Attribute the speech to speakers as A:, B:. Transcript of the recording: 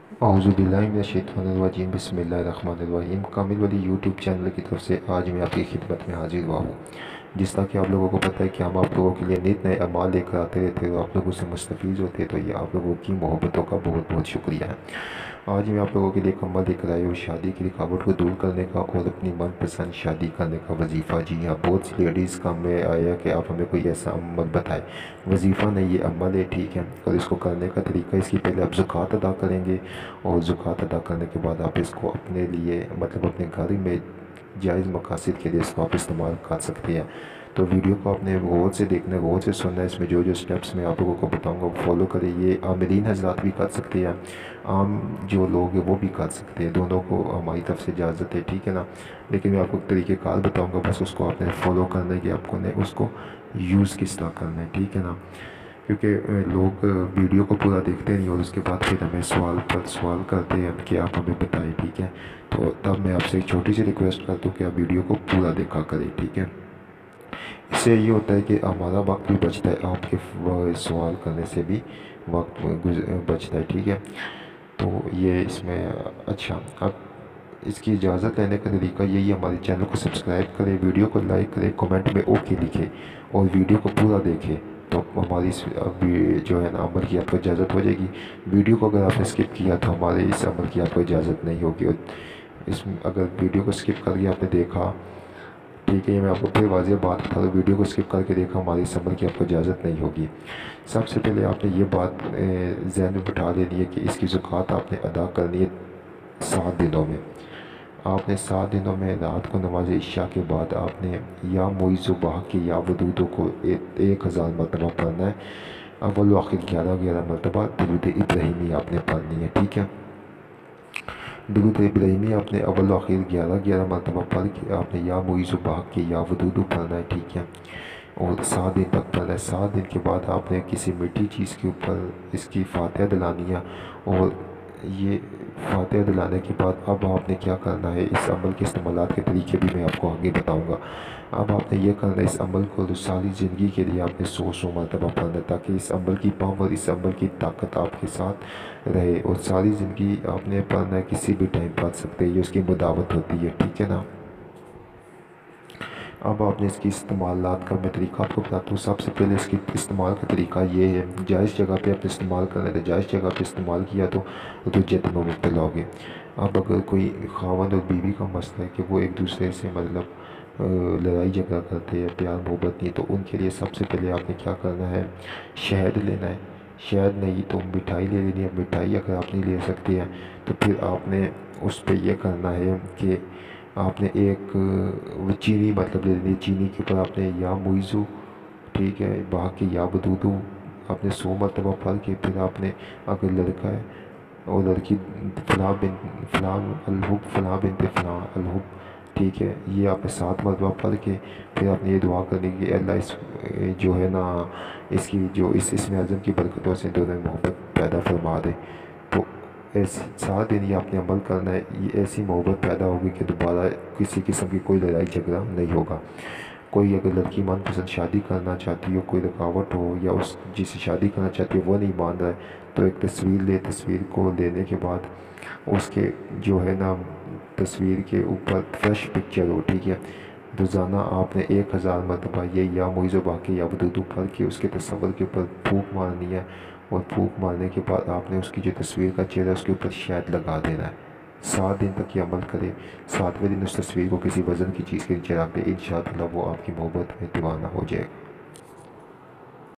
A: اعوذ باللہ من الشیطان الرجیم، بسم اللہ الرحمن الرحیم۔ کامل ولی یوٹیوب چینل کی طرف سے آج میں آپ کی خدمت میں حاضر ہوا ہوں، جس طرح کہ آپ لوگوں کو پتہ ہے کہ ہم آپ لوگوں کے لیے نت نئے اعمال لے کر آتے رہتے ہیں اور آپ لوگوں سے مستفیض ہوتے ہیں، تو یہ آپ لوگوں کی محبتوں کا بہت بہت شکریہ ہے۔ آج میں آپ لوگوں کے لیے ایک عمل لے کر آئی ہوں، شادی کی رکاوٹ کو دور کرنے کا اور اپنی من پسند شادی کرنے کا وظیفہ۔ جی ہاں، بہت سی لیڈیز کا میں آیا کہ آپ ہمیں کوئی ایسا عمل بتائیں۔ وظیفہ نہیں، یہ عمل ہے، ٹھیک ہے، اور اس کو کرنے کا طریقہ، اس کی پہلے آپ زکوٰۃ ادا کریں گے، اور زکوٰۃ ادا کرنے کے بعد آپ اس کو اپنے لیے مطلب اپنے گھر میں جائز مقاصد کے لیے اس کو آپ استعمال کر سکتے ہیں۔ تو ویڈیو کو آپ نے غور سے دیکھنا ہے، غور سے سننا ہے، اس میں جو جو سٹیپس میں آپ لوگوں کو بتاؤں گا وہ فالو کریں۔ یہ عاملین حضرات بھی کر سکتے ہیں، عام جو لوگ ہیں وہ بھی کر سکتے ہیں، دونوں کو ہماری طرف سے اجازت ہے، ٹھیک ہے نا۔ لیکن میں آپ کو طریقہ کار بتاؤں گا، بس اس کو آپ نے فالو کرنا ہے کہ آپ کو نے اس کو یوز کس طرح کرنا ہے، ٹھیک ہے نا۔ کیونکہ لوگ ویڈیو کو پورا دیکھتے نہیں اور اس کے بعد پھر ہمیں سوال پر سوال کرتے ہیں کہ آپ ہمیں بتائیں، ٹھیک ہے۔ تو تب میں آپ سے ایک چھوٹی سی ریکویسٹ کرتا ہوں کہ آپ ویڈیو کو پورا دیکھا کریں، ٹھیک ہے۔ اس سے یہ ہوتا ہے کہ ہمارا وقت بھی بچتا ہے، آپ کے سوال کرنے سے بھی وقت بچتا ہے، ٹھیک ہے۔ تو یہ اس میں اچھا، اب اس کی اجازت لینے کا طریقہ یہی ہے، ہمارے چینل کو سبسکرائب کریں، ویڈیو کو لائک کریں، کومنٹ میں اوکے لکھیں اور ویڈیو کو پورا دیکھیں، تو ہماری جو ہے نا عمل کی آپ کو اجازت ہو جائے گی۔ ویڈیو کو اگر آپ نے اسکپ کیا تو ہمارے اس عمل کی آپ کو اجازت نہیں ہوگی، اور اس میں اگر ویڈیو کو اسکپ کر کے آپ نے دیکھا، ٹھیک ہے، میں آپ کو پھر واضح بات بتا دوں، ویڈیو کو اسکپ کر کے دیکھا، ہماری اس عمل کی آپ کو اجازت نہیں ہوگی۔ سب سے پہلے آپ نے یہ بات ذہن میں بٹھا لینی ہے کہ اس کی زکوٰۃ آپ نے ادا کرنی ہے 7 دنوں میں۔ آپ نے 7 دنوں میں رات کو نماز عشاء کے بعد آپ نے یا معیذ بحق یا ودودو کو 1000 مرتبہ پڑھنا ہے، اول و آخر 11 مرتبہ درود ابراہیمی آپ نے پڑھنی ہے، ٹھیک ہے۔ درود ابراہیمی آپ نے اول و آخر 11 مرتبہ پڑھ کے آپ نے یا معیذ بحق یا ودودو پڑھنا ہے، ٹھیک ہے، اور 7 دن تک پڑھنا ہے۔ 7 دن کے بعد آپ نے کسی میٹھی چیز کے اوپر اس کی فاتحہ دلانی ہے، اور یہ فاتحہ دلانے کے بعد اب آپ نے کیا کرنا ہے، اس عمل کے استعمالات کے طریقے بھی میں آپ کو آگے بتاؤں گا۔ اب آپ نے یہ کرنا ہے، اس عمل کو ساری زندگی کے لیے آپ نے 100 مرتبہ پڑھنا ہے، تاکہ اس عمل کی پاور، اس عمل کی طاقت آپ کے ساتھ رہے، اور ساری زندگی آپ نے پڑھنا ہے، کسی بھی ٹائم پڑھ سکتے ہیں، یہ اس کی مداوت ہوتی ہے، ٹھیک ہے نا۔ اب آپ نے اس کی استعمالات کا میں طریقہ آپ کو بتاتا ہوں۔ سب سے پہلے اس کی استعمال کا طریقہ یہ ہے، جائز جگہ پہ آپ نے استعمال کرنا ہے، جائز جگہ پہ استعمال کیا تو رجت میں مبتلا ہوگے۔ اب اگر کوئی خاوند اور بیوی کا مسئلہ ہے کہ وہ ایک دوسرے سے مطلب لڑائی جھگڑا کرتے ہیں، پیار محبت نہیں، تو ان کے لیے سب سے پہلے آپ نے کیا کرنا ہے، شہد لینا ہے۔ شہد نہیں تو مٹھائی لے لینی ہے، مٹھائی اگر آپ نہیں لے سکتے ہیں تو پھر آپ نے اس پہ یہ کرنا ہے کہ آپ نے ایک چینی مطلب لے لینی ہے، چینی کے اوپر آپ نے یا معیذ، ٹھیک ہے، باقی یا ودودو آپ نے 100 مرتبہ پڑھ کے پھر آپ نے، اگر لڑکا ہے اور لڑکی، فلاں بنت فلاں الحب فلاں بنت فلاں الحب، ٹھیک ہے، یہ آپ نے 7 مرتبہ پڑھ کے پھر آپ نے یہ دعا کرنی کہ اللہ اس جو ہے نا اس کی جو اس اسم اعظم کی برکتوں سے دونوں میں محبت پیدا فرما دے۔ تو ایسے 7 دن یہ آپ نے عمل کرنا ہے، یہ ایسی محبت پیدا ہوگی کہ دوبارہ کسی قسم کی کوئی لڑائی جھگڑا نہیں ہوگا۔ کوئی اگر لڑکی من پسند شادی کرنا چاہتی ہو، کوئی رکاوٹ ہو، یا اس جسے شادی کرنا چاہتی ہے وہ نہیں مان رہا ہے، تو ایک تصویر لے، تصویر کو لینے کے بعد اس کے جو ہے نا تصویر کے اوپر فریش پکچر ہو، ٹھیک ہے، روزانہ آپ نے 1000 مرتبہ یہ یا معیذ باقی یا ودودو پڑھ کے اس کے تصور کے اوپر پھونک مارنی ہے، اور پھونک مارنے کے بعد آپ نے اس کی جو تصویر کا چہرہ ہے اس کے اوپر شہد لگا دینا ہے۔ 7 دن تک یہ عمل کرے، 7ویں دن اس تصویر کو کسی وزن کی چیز کے نیچے رکھ دے، انشاءاللہ وہ آپ کی محبت میں دیوانہ ہو جائے گا۔